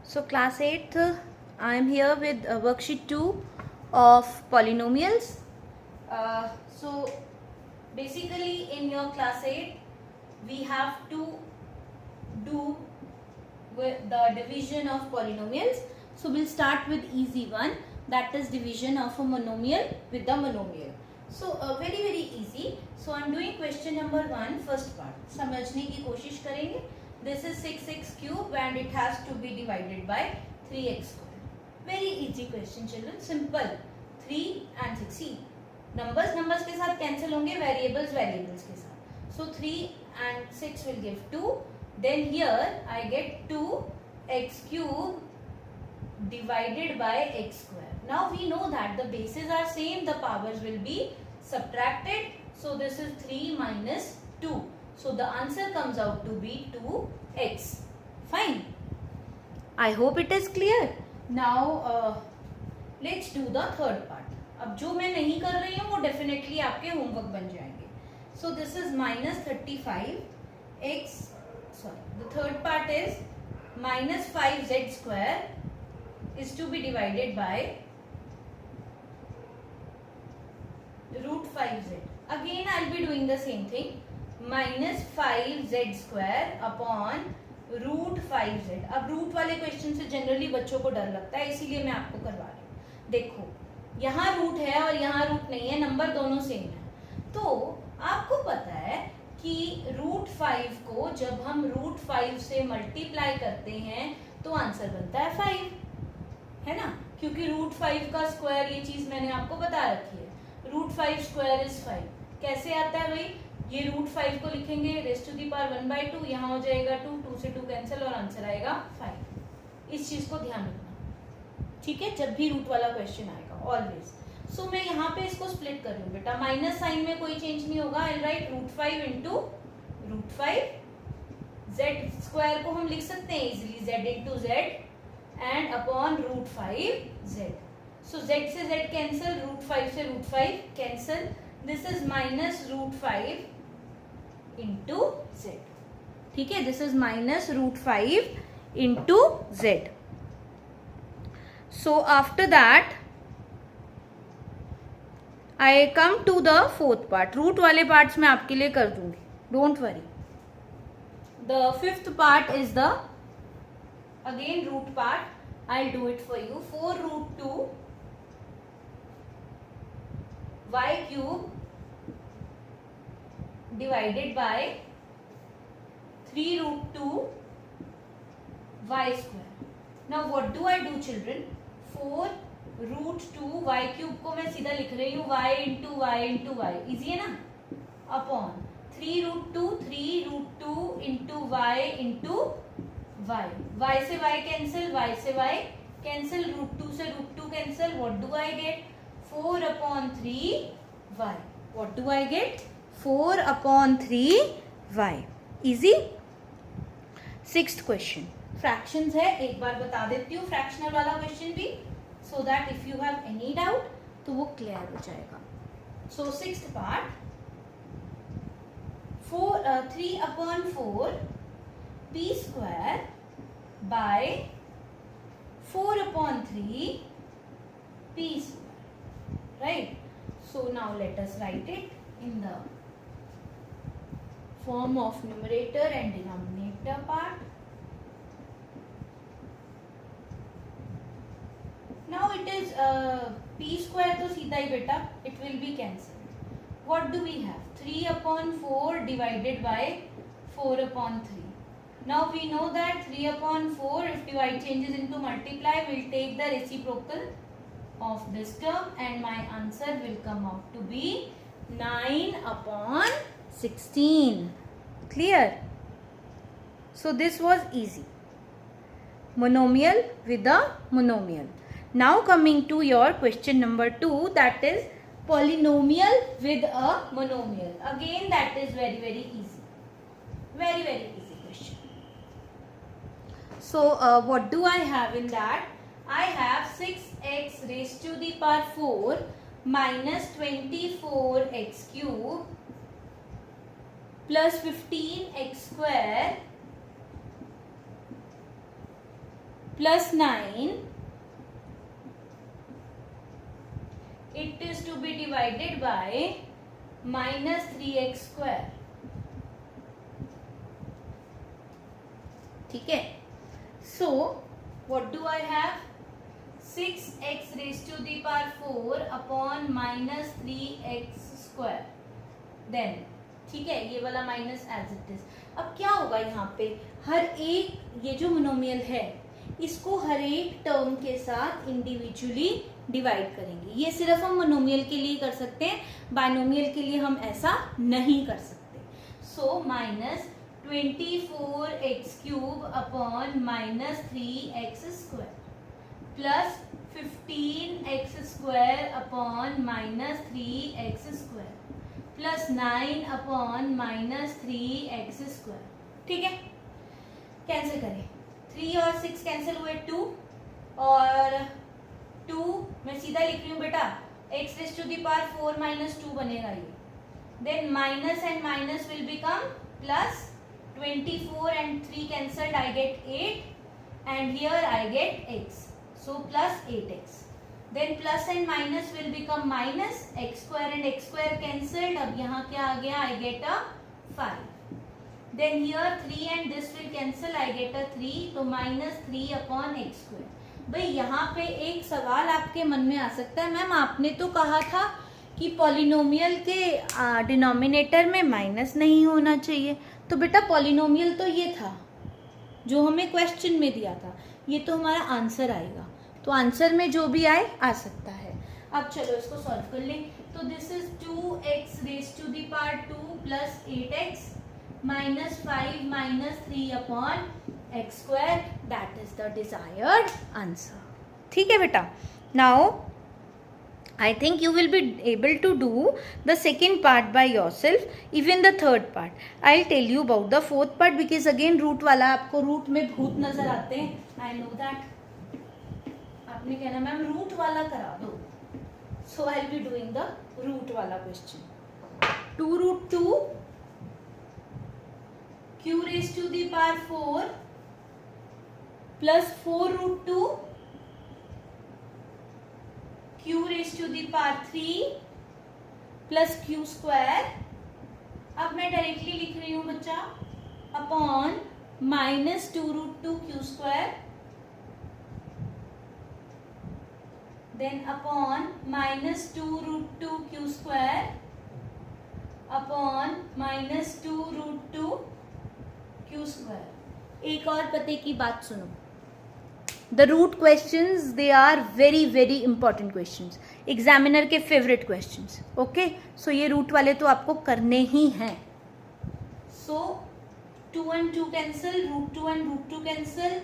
So class 8th, I am here with worksheet 2 of polynomials. So basically in your class 8, we have to do with the division of polynomials. So we'll start with easy one, that is division of a monomial with the monomial. So very easy. So I'm doing question number 1, first part. समझने की कोशिश करेंगे. This is 6x cube and it has to be divided by 3x square. Very easy question children, simple. 3 and 6. See, numbers के साथ cancel होंगे, variables के साथ. So 3 and 6 will give 2. Then here I get 2x cube divided by x square. Now we know that the bases are same, the powers will be subtracted. So this is 3 minus 2. So the answer comes out to be 2x. Fine. I hope it is clear. Now let's do the third part. अब जो मैं नहीं कर रही हूँ वो definitely आपके homework बन जाएंगे. So this is minus 35x. Sorry, the third part is minus 5z square is to be divided by root 5z. Again I'll be doing the same thing. Minus 5z square upon root 5z. अब root वाले question से generally बच्चों को डर लगता है, इसीलिए मैं आपको करवा रही हूँ. देखो यहाँ रूट है और यहाँ रूट नहीं है, नंबर दोनों सेम है. तो आपको पता है कि रूट 5 को जब हम रूट 5 से मल्टीप्लाई करते हैं तो आंसर बनता है 5, है ना, क्योंकि रूट 5 का स्क्वायर, ये चीज मैंने आपको बता रखी है. Root 5 square is 5. कैसे आता है भाई, ये रूट 5 को लिखेंगे रेस्ट टू दी पावर 1/2, यहाँ हो जाएगा 2 से 2 कैंसिल और आंसर आएगा 5. इस चीज को ध्यान रखना, ठीक है, जब भी रूट वाला क्वेश्चन आएगा ऑलवेज. सो मैं यहाँ पे इसको स्प्लिट कर लूँ बेटा, माइनस साइन में कोई चेंज नहीं होगा. I write root 5 into root 5. Z square को हम लिख सकते हैं easily Z into Z and upon root 5 Z. So Z से जेड कैंसिल, रूट 5 से root 5 cancel. This is minus root 5 into Z. ठीक है, this is minus root 5 into Z. So after that I come to the fourth part. रूट वाले parts मैं आपके लिए कर दूंगी, don't worry. The fifth part is the again root part. I'll do it for you. 4 root 2 y cube divided by 3 root 2 y square. Now what do I do children? 4 root 2 y cube को मैं सीधा लिख रही हूँ y into y into y. Easy है ना, upon 3 root 2 into y into y. y से y cancel, y से y कैंसिल, रूट 2 से root 2 cancel. What do I get? 4 upon 3 y. What do I get? 4 upon 3 y. Easy. Sixth question fractions है, एक बार बता देती हूँ fractional वाला question भी, so that if you have any doubt तो वो क्लियर हो जाएगा. So sixth part, 3 upon 4 p square by 4 upon 3 p square, right? So now let us write it in the form of numerator and denominator part. Now it is p square तो सीधा ही बेटा it will be cancelled. What do we have? 3 upon 4 divided by 4 upon 3. Now we know that 3 upon 4, if divide changes into multiply, will take the reciprocal of this term and my answer will come out to be 9 upon 16. Clear? So this was easy. Monomial with a monomial. Now coming to your question number 2, that is polynomial with a monomial. Again that is very easy. Very easy question. So what do I have in that? I have 6x raised to the power 4 minus 24x cube plus 15x square plus 9, it is to be divided by minus 3x square. ठीक है. So what do I have? 6x raised to the power 4 upon minus 3x square. Then ठीक है, ये वाला minus as it is. अब क्या होगा यहाँ पे, हर एक ये जो मोनोमियल है इसको हर एक टर्म के साथ इंडिविजुअली डिवाइड करेंगे. ये सिर्फ हम मोनोमियल के लिए कर सकते हैं, बाइनोमियल के लिए हम ऐसा नहीं कर सकते. So minus 24x cube upon minus 3x square plus 15x square upon minus 3x square plus 9 upon minus 3x square. ठीक है, कैंसिल करें. 3 और 6 कैंसिल हुए, 2 और 2 मैं सीधा लिख रही हूँ बेटा, x raise to the power 4 minus 2 बनेगा ये. Then minus and minus will become plus. 24 and 3 cancelled, I get 8 and here I get x. So plus 8x. Then plus and minus will become minus. X square and x square cancelled. अब यहाँ क्या आ गया? I get a 5. Then here 3 and this will cancel. I get a 3. तो minus 3 upon x square. भाई यहाँ पे एक सवाल आपके मन में आ सकता है, मैम आपने तो कहा था कि पॉलिनोमियल के डिनोमिनेटर में माइनस नहीं होना चाहिए. तो बेटा पॉलिनोमियल तो ये था जो हमें क्वेश्चन में दिया था, ये तो हमारा आंसर आएगा. तो आंसर में जो भी आए आ सकता है. अब चलो इसको सॉल्व कर लें. तो this is 2x raise to the power 2 plus 8x minus 5 minus 3 upon x square. That is the desired answer. ठीक है बेटा. Now I think you will be able to do the second part by yourself, even the third part. I'll tell you about the fourth part because again root वाला आपको root में भूत नजर आते हैं. I know that. आपने कहना ma'am root वाला करा दो. So I'll be doing the root वाला question. 2 root 2 q raised to the power 4 plus 4 root 2 q raised to the power 3 plus q square. अब मैं डायरेक्टली लिख रही हूँ बच्चा, upon minus 2 root 2 q square, then upon minus 2 root 2 q square upon minus 2 root 2 q square. एक और पते की बात सुनो. The root questions, they are very very important questions. Examiner के favorite questions. Okay? So ये root वाले तो आपको करने ही हैं. So 2 and 2 cancel, root 2 and root 2 cancel.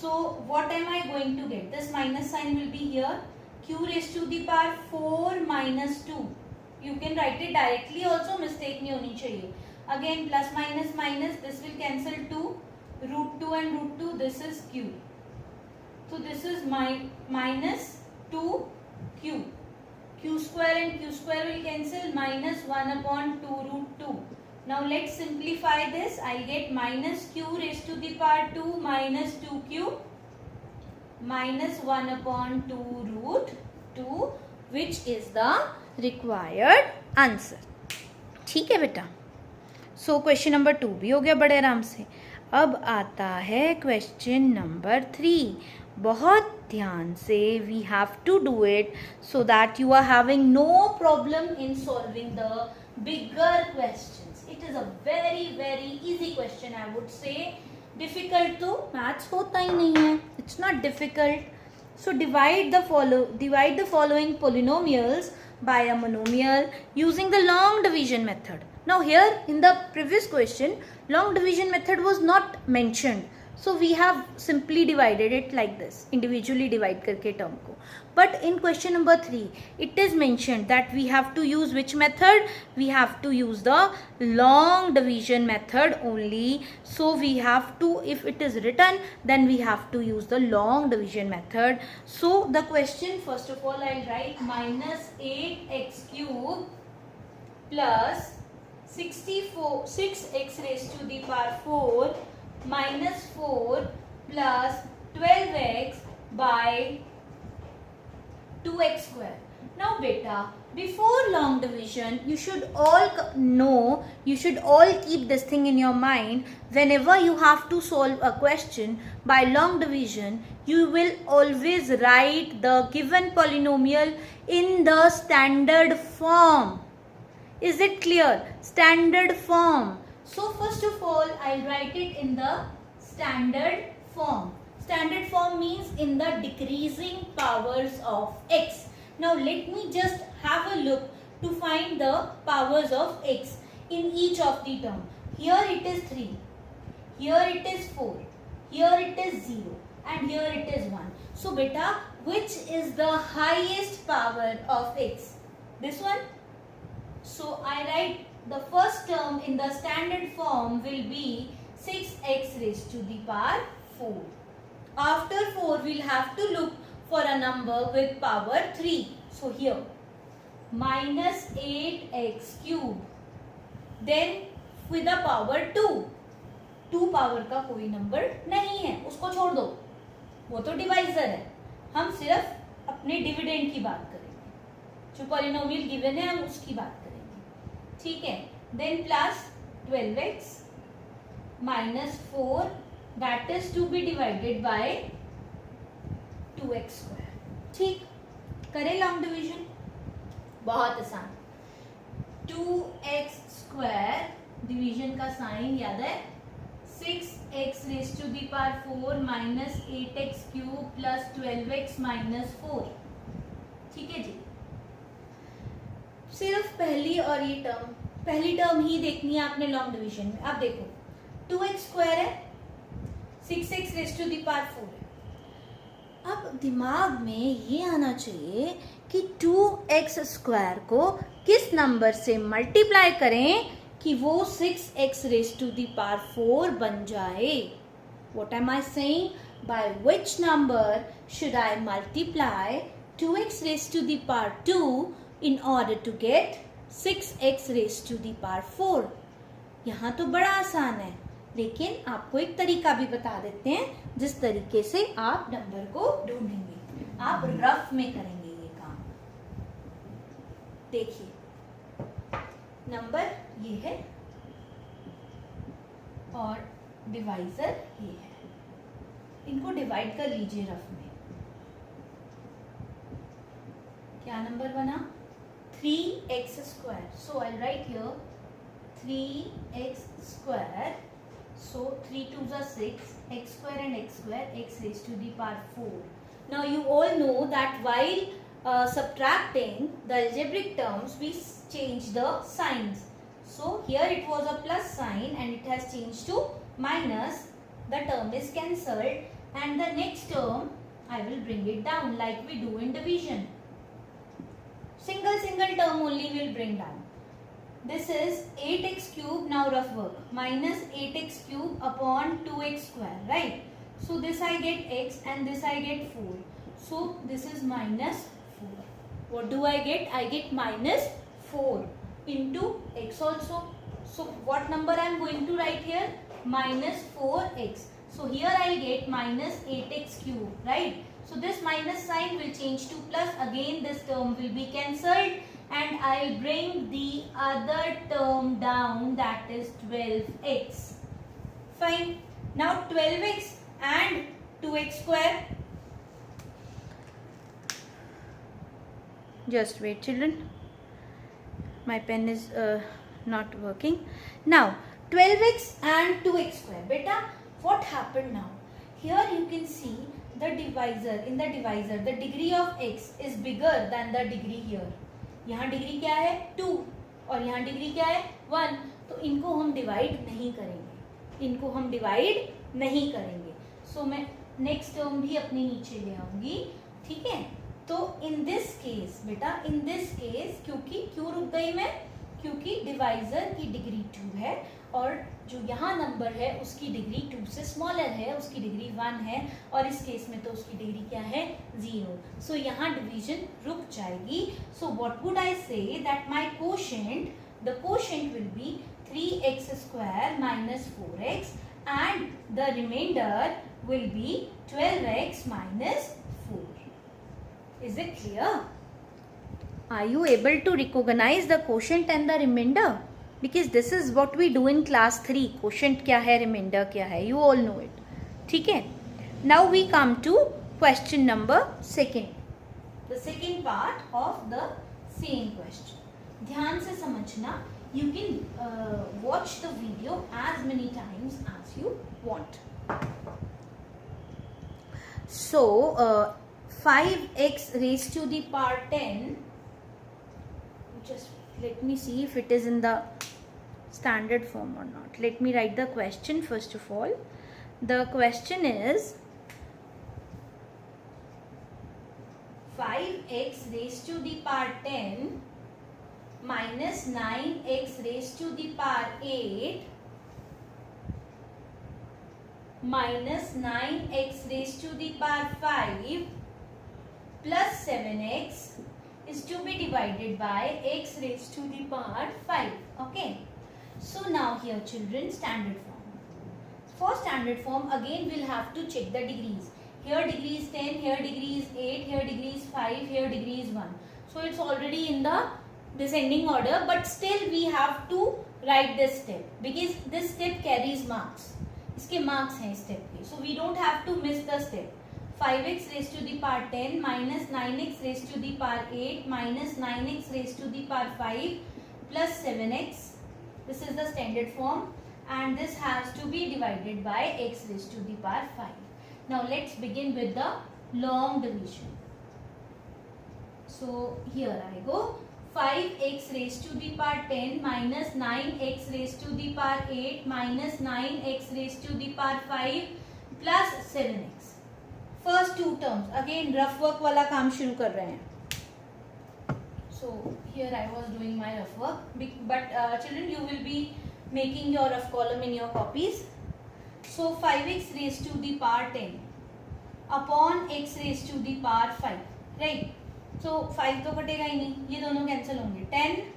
So what am I going to get? This minus sign will be here. Q raised to the power 4 minus 2. You can write it directly also, mistake नहीं होनी चाहिए. Again plus minus minus, this will cancel 2. Root 2 and root 2, this is Q. So this is minus 2q. Q square and q square will cancel. Minus 1 upon 2 root 2. Now let's simplify this. I'll get minus q raised to the power 2 minus 2q minus 1 upon 2 root 2, which is the required answer. ठीक है बेटा. So question number 2 भी हो गया बड़े आराम से. अब आता है क्वेश्चन नंबर 3. बहुत ध्यान से, we have to do it so that you are having no problem in solving the bigger questions. It is a very very easy question. I would say difficult तो मैथ्स होता ही नहीं है. It's not difficult. So divide the following polynomials by a monomial using the long division method. Now here in the previous question, long division method was not mentioned. So we have simply divided it like this, individually divide करके term को. But in question number 3, it is mentioned that we have to use which method? We have to use the long division method only. So we have to, if it is written, then we have to use the long division method. So the question, first of all, I'll write minus 8x cube plus 6x raised to the power 4 minus 4 plus 12x by 2x square. Now beta, before long division, you should all know, you should all keep this thing in your mind. Whenever you have to solve a question by long division, you will always write the given polynomial in the standard form. Is it clear? Standard form. So first of all, I'll write it in the standard form. Standard form means in the decreasing powers of x. Now let me just have a look to find the powers of x in each of the term. Here it is 3, here it is 4, here it is 0 and here it is 1. So beta, which is the highest power of x? This one? So I write the first term in the standard form will be 6x raised to the power 4. After 4 we'll have to look for a number with power 3. So here minus 8x cube. Then with the power 2. 2 power का कोई number नहीं है, उसको छोड़ दो, वो तो divisor है. हम सिर्फ अपने डिविडेंड की बात करेंगे, जो पॉलिनोमियल गिवन है हम उसकी बात करेंगे. ठीक है. Then plus 12x minus 4 that is to be divided by 2x square. ठीक, करें लॉन्ग डिवीजन. बहुत आसान. 2x स्क्वायर डिवीजन का साइन याद है, 6x raise to the power 4 minus 8x cube plus 12x minus 4. ठीक है जी. सिर्फ पहली और ये टर्म, पहली टर्म ही देखनी है आपने लॉन्ग डिवीजन में. अब देखो 2x स्क्वायर है, 6x raise to the power 4 है. अब दिमाग में ये आना चाहिए कि 2x स्क्वायर को किस नंबर से मल्टीप्लाई करें कि वो 6x raise to the power 4 बन जाए. What am I saying? By which number should I multiply 2x raised to the power 2 in order to get 6x raised to the power 4? यहाँ तो बड़ा आसान है, लेकिन आपको एक तरीका भी बता देते हैं जिस तरीके से आप नंबर को ढूंढेंगे. आप रफ में करेंगे ये काम. देखिए नंबर ये है और डिवाइजर ये है. इनको डिवाइड कर लीजिए रफ में. क्या नंबर बना? 3x square. So I right here 3x square. So 3 2s are 6, x square and x square, x raised to the power 4. Now you all know that while subtracting the algebraic terms, we change the signs. So here it was a plus sign and it has changed to minus. The term is cancelled and the next term I will bring it down like we do in division. Single term only will bring down. This is 8x cube, now rough work, minus 8x cube upon 2x square, right? So this I get x and this I get 4. So this is minus 4. What do I get? I get minus 4 into x also. So what number I am going to write here? Minus 4x. So here I get minus 8x cube, right? So this minus sign will change to plus. Again this term will be cancelled. And I'll bring the other term down, that is 12x. Fine. Now 12x and 2x square. Just wait children. My pen is not working. Now 12x and 2x square. Beta, what happened now? Here you can see the divisor. In the divisor, the degree of x is bigger than the degree here. यहाँ degree क्या है 2 और यहाँ degree क्या है 1. तो इनको हम डिवाइड नहीं करेंगे, इनको हम डिवाइड नहीं करेंगे. सो मैं नेक्स्ट टर्म भी अपने नीचे ले आऊंगी. ठीक है. तो इन दिस केस बेटा, इन दिस केस क्यों रुक गई मैं? क्योंकि डिवाइजर की डिग्री 2 है और जो यहाँ नंबर है उसकी डिग्री 2 से स्मॉलर है, उसकी डिग्री 1 है और इस केस में तो उसकी डिग्री क्या है 0. सो यहाँ डिवीजन रुक जाएगी. So what would I say that my quotient, the quotient will be 3x square minus 4x and the remainder will be 12x minus 4. Is it clear? Are you able to recognize the quotient and the remainder? Because this is what we do in class 3. Quotient क्या है, remainder क्या है, you all know it. ठीक है? Now we come to question number 2. The second part of the same question. ध्यान से समझना. You can watch the video as many times as you want. So 5x raised to the power 10. Just let me see if it is in the standard form or not. Let me write the question first of all. The question is 5x raised to the power 10 minus 9x raised to the power 8 minus 9x raised to the power 5 plus 7x is to be divided by x raised to the power 5. Okay. So now here children, standard form. For standard form again we'll have to check the degrees. Here degree is 10, here degree is 8, here degree is 5, here degree is 1. So it's already in the descending order, but still we have to write this step because this step carries marks. इसके marks हैं step के. So we don't have to miss the step. 5x raised to the power 10 minus 9x raised to the power 8 minus 9x raised to the power 5 plus 7x. This is the standard form and this has to be divided by x raised to the power 5. Now let's begin with the long division. So here I go. 5x raised to the power 10 minus 9x raised to the power 8 minus 9x raised to the power 5 plus 7x. First two terms. Again rough work वाला काम शुरू कर रहे हैं. So here I was doing my rough work, but children you will be making your rough column in your copies. So 5x raised to the power 10 upon x raised to the power 5, right? So 5 तो कटेगा ही नहीं, ये दोनों cancel होंगे. 10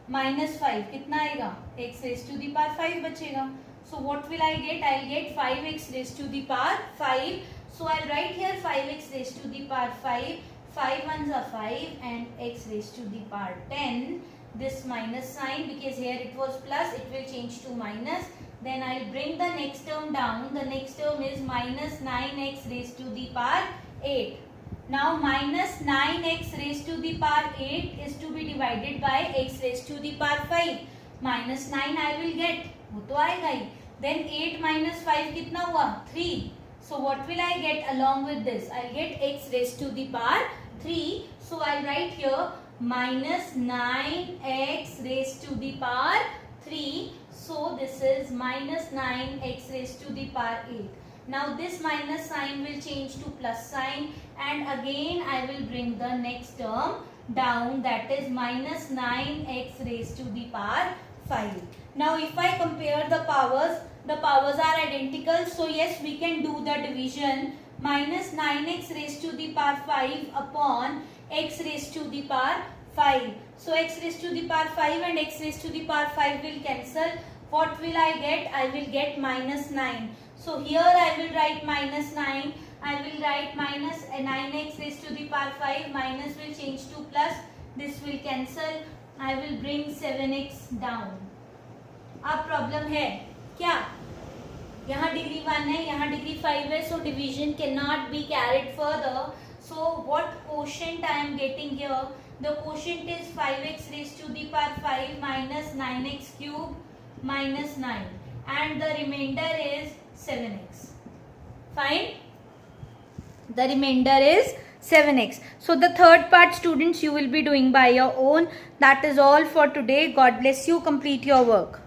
minus 5 कितना आएगा? x raised to the power 5 बचेगा. So what will I get? I'll get 5x raised to the power 5. So I'll write here 5x raised to the power 5. 5 ones are 5 and x raised to the power 10. This minus sign, because here it was plus, it will change to minus. Then I'll bring the next term down. The next term is minus 9x raised to the power 8. Now minus 9x raised to the power 8 is to be divided by x raised to the power 5. Minus 9 I will get, वो तो आएगा ही. Then 8 minus 5 कितना हुआ? 3. So what will I get along with this? I'll get x raised to the power 3. So I'll write here minus 9x raised to the power 3. So this is minus 9x raised to the power 8. Now this minus sign will change to plus sign and again I will bring the next term down, that is minus 9x raised to the power 5. Now if I compare the powers are identical, so yes we can do the division. Minus 9x raised to the power 5 upon x raised to the power 5. So x raised to the power 5 and x raised to the power 5 will cancel. What will I get? I will get minus 9. So here I will write minus 9. I will write minus 9x raised to the power 5. Minus will change to plus. This will cancel. I will bring 7x down. अब problem है क्या? यहाँ degree 1 है, यहाँ degree 5 है, so division cannot be carried further. So what quotient I am getting here? The quotient is 5x raised to the power 5 minus 9x cube minus 9 and the remainder is 7x. Fine? The remainder is 7x. So the third part students you will be doing by your own. That is all for today. God bless you. Complete your work.